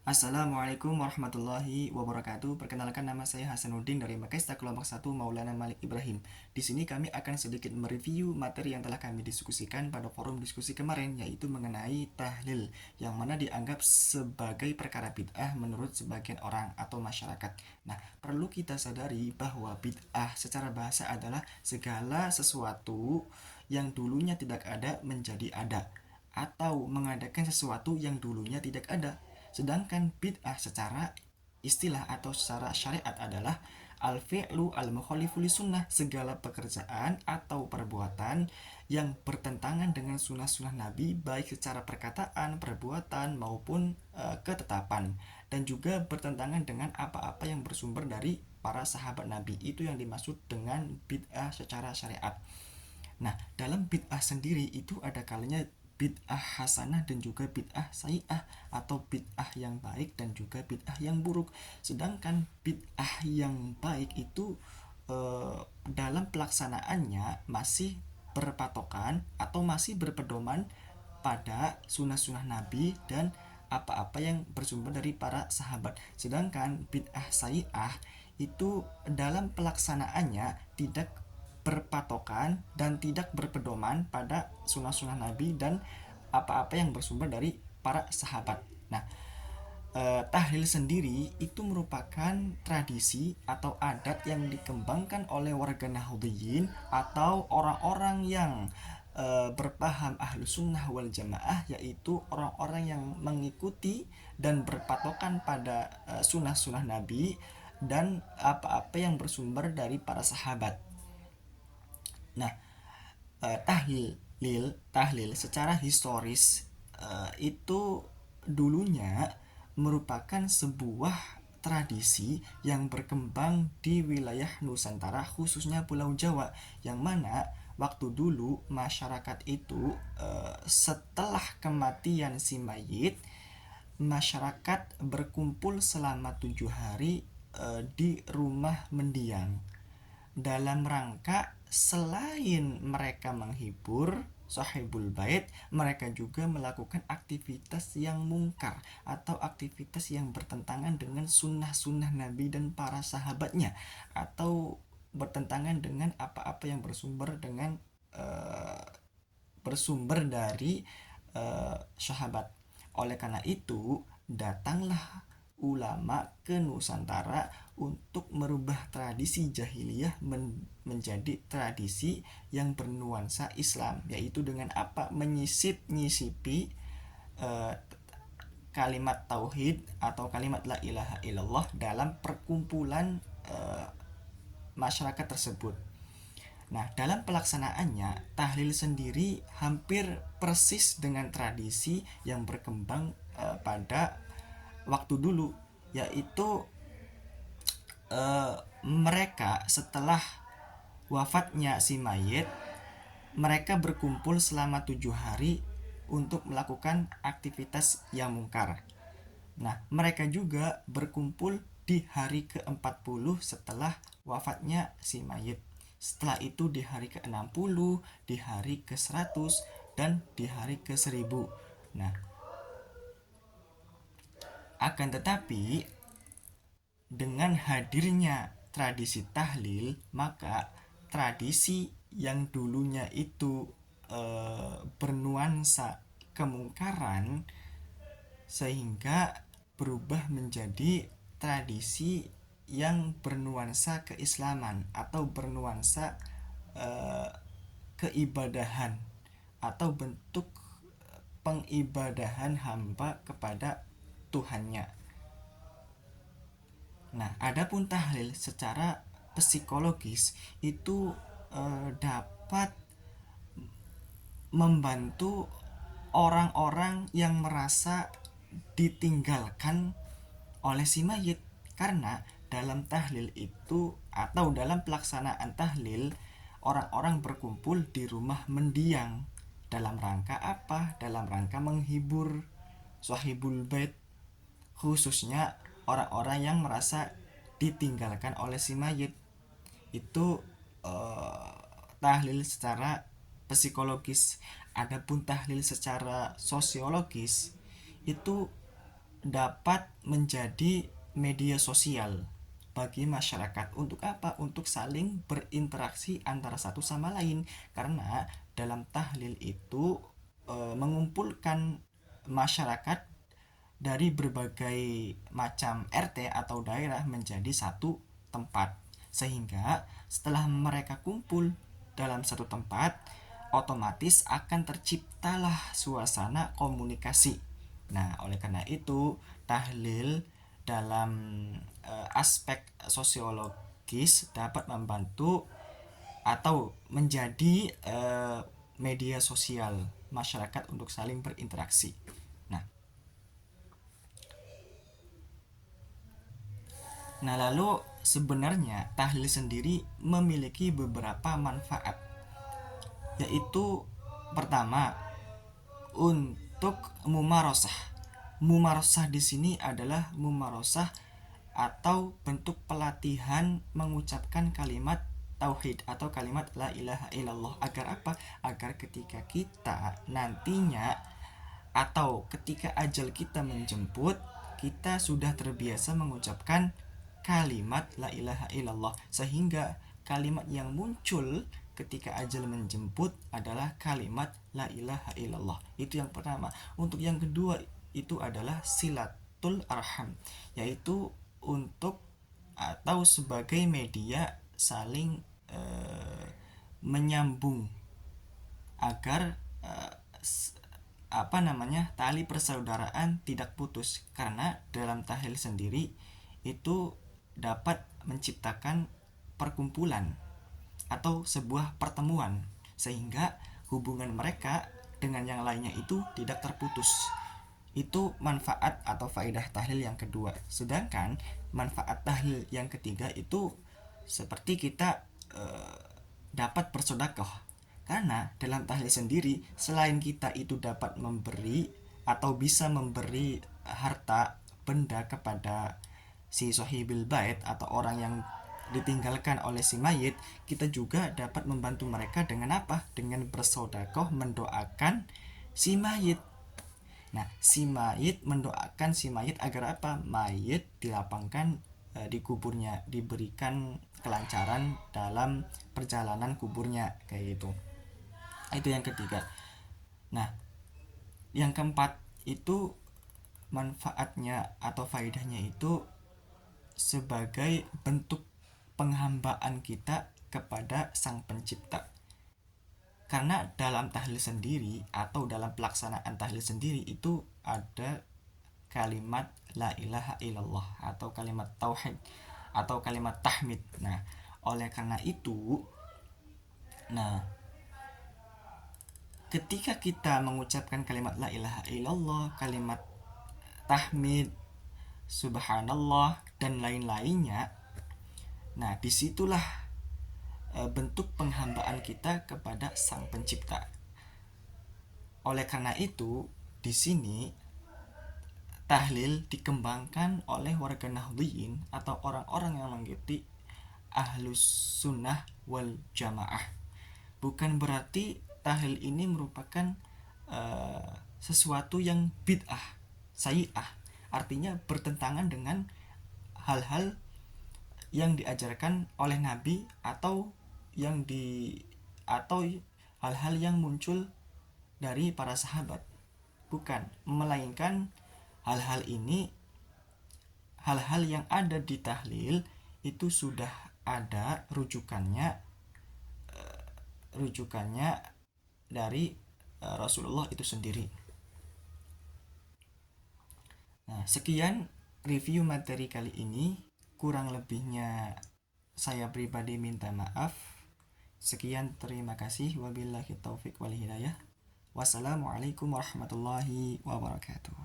Assalamualaikum warahmatullahi wabarakatuh. Perkenalkan, nama saya Hasanuddin dari Makesta Kelompok 1 Maulana Malik Ibrahim. Di sini kami akan sedikit mereview materi yang telah kami diskusikan pada forum diskusi kemarin, yaitu mengenai tahlil, yang mana dianggap sebagai perkara bid'ah menurut sebagian orang atau masyarakat. Nah, perlu kita sadari bahwa bid'ah secara bahasa adalah segala sesuatu yang dulunya tidak ada menjadi ada, atau mengadakan sesuatu yang dulunya tidak ada. Sedangkan bid'ah secara istilah atau secara syariat adalah al-fi'lu al-mukhalifu sunnah, segala pekerjaan atau perbuatan yang bertentangan dengan sunnah-sunnah Nabi, baik secara perkataan, perbuatan maupun ketetapan, dan juga bertentangan dengan apa-apa yang bersumber dari para sahabat Nabi. Itu yang dimaksud dengan bid'ah secara syariat. Nah, dalam bid'ah sendiri itu ada kalanya bid'ah hasanah dan juga bid'ah sayi'ah, atau bid'ah yang baik dan juga bid'ah yang buruk. Sedangkan bid'ah yang baik itu dalam pelaksanaannya masih berpatokan atau masih berpedoman pada sunnah-sunnah Nabi dan apa-apa yang bersumber dari para sahabat. Sedangkan bid'ah sayi'ah itu dalam pelaksanaannya tidak berpatokan dan tidak berpedoman pada sunnah-sunnah Nabi dan apa-apa yang bersumber dari para sahabat. Nah, tahlil sendiri itu merupakan tradisi atau adat yang dikembangkan oleh warga Nahdiyin atau orang-orang yang berpaham ahlu sunnah wal jamaah, yaitu orang-orang yang mengikuti dan berpatokan pada sunnah-sunnah Nabi dan apa-apa yang bersumber dari para sahabat. Nah, tahlil secara historis itu dulunya merupakan sebuah tradisi yang berkembang di wilayah Nusantara, khususnya Pulau Jawa, yang mana waktu dulu masyarakat itu setelah kematian si mayit, masyarakat berkumpul selama 7 hari di rumah mendiang, dalam rangka selain mereka menghibur sahibul bait, mereka juga melakukan aktivitas yang mungkar atau aktivitas yang bertentangan dengan sunnah-sunnah Nabi dan para sahabatnya, atau bertentangan dengan apa-apa yang bersumber dari sahabat. Oleh karena itu, datanglah ulama ke Nusantara untuk merubah tradisi jahiliyah menjadi tradisi yang bernuansa Islam, yaitu dengan apa? Menyisip-nyisipi eh, kalimat tauhid atau kalimat la ilaha illallah dalam perkumpulan masyarakat tersebut. Nah, dalam pelaksanaannya, tahlil sendiri hampir persis dengan tradisi yang berkembang pada waktu dulu, yaitu mereka setelah wafatnya si mayit, mereka berkumpul selama 7 hari untuk melakukan aktivitas yang mungkar. Nah, mereka juga berkumpul di hari ke-40 setelah wafatnya si mayit. Setelah itu di hari ke-60, di hari ke-100, dan di hari ke-1000. Nah, akan tetapi dengan hadirnya tradisi tahlil, maka tradisi yang dulunya itu bernuansa kemungkaran sehingga berubah menjadi tradisi yang bernuansa keislaman atau bernuansa eh, keibadahan atau bentuk pengibadahan hamba kepada Tuhannya. Nah, adapun tahlil secara psikologis itu dapat membantu orang-orang yang merasa ditinggalkan oleh si mayit, karena dalam tahlil itu atau dalam pelaksanaan tahlil, orang-orang berkumpul di rumah mendiang dalam rangka apa? Dalam rangka menghibur sahibul bait, khususnya orang-orang yang merasa ditinggalkan oleh si mayit. Itu eh, tahlil secara psikologis. Adapun tahlil secara sosiologis itu dapat menjadi media sosial bagi masyarakat. Untuk apa? Untuk saling berinteraksi antara satu sama lain. Karena dalam tahlil itu mengumpulkan masyarakat dari berbagai macam RT atau daerah menjadi satu tempat. Sehingga setelah mereka kumpul dalam satu tempat, otomatis akan terciptalah suasana komunikasi. Nah, oleh karena itu, tahlil dalam aspek sosiologis dapat membantu atau menjadi media sosial masyarakat untuk saling berinteraksi. Nah, lalu sebenarnya tahlil sendiri memiliki beberapa manfaat, yaitu pertama, untuk mumarosah. Mumarosah di sini adalah mumarosah atau bentuk pelatihan mengucapkan kalimat tauhid atau kalimat la ilaha illallah. Agar apa? Agar ketika kita nantinya atau ketika ajal kita menjemput, kita sudah terbiasa mengucapkan kalimat la ilaha illallah, sehingga kalimat yang muncul ketika ajal menjemput adalah kalimat la ilaha illallah. Itu yang pertama. Untuk yang kedua itu adalah silatul arham, yaitu untuk atau sebagai media saling menyambung agar tali persaudaraan tidak putus. Karena dalam tahlil sendiri itu dapat menciptakan perkumpulan atau sebuah pertemuan, sehingga hubungan mereka dengan yang lainnya itu tidak terputus. Itu manfaat atau faedah tahlil yang kedua. Sedangkan manfaat tahlil yang ketiga itu seperti kita dapat bersedekah. Karena dalam tahlil sendiri, selain kita itu dapat memberi atau bisa memberi harta benda kepada si sohibil bait atau orang yang ditinggalkan oleh si mayit, kita juga dapat membantu mereka dengan apa? Dengan bersedekah mendoakan si mayit. Nah, si mayit mendoakan si mayit agar apa? Mayit dilapangkan di kuburnya, diberikan kelancaran dalam perjalanan kuburnya, kayak gitu. Itu yang ketiga. Nah, yang keempat itu manfaatnya atau faedahnya itu sebagai bentuk penghambaan kita kepada Sang Pencipta. Karena dalam tahlil sendiri atau dalam pelaksanaan tahlil sendiri itu ada kalimat la ilaha illallah atau kalimat tauhid atau kalimat tahmid. Nah, oleh karena itu, ketika kita mengucapkan kalimat la ilaha illallah, kalimat tahmid, subhanallah dan lain-lainnya, nah disitulah bentuk penghambaan kita kepada Sang Pencipta. Oleh karena itu, di sini tahlil dikembangkan oleh warga Nahdliyin atau orang-orang yang mengikuti Ahlus Sunnah wal Jamaah. Bukan berarti tahlil ini merupakan sesuatu yang bid'ah, sayyi'ah. Artinya bertentangan dengan hal-hal yang diajarkan oleh Nabi atau atau hal-hal yang muncul dari para sahabat. Bukan, melainkan hal-hal ini, hal-hal yang ada di tahlil itu sudah ada rujukannya dari Rasulullah itu sendiri. Nah, sekian review materi kali ini. Kurang lebihnya saya pribadi minta maaf. Sekian, terima kasih. Wabillahi taufik wal hidayah. Wassalamualaikum warahmatullahi wabarakatuh.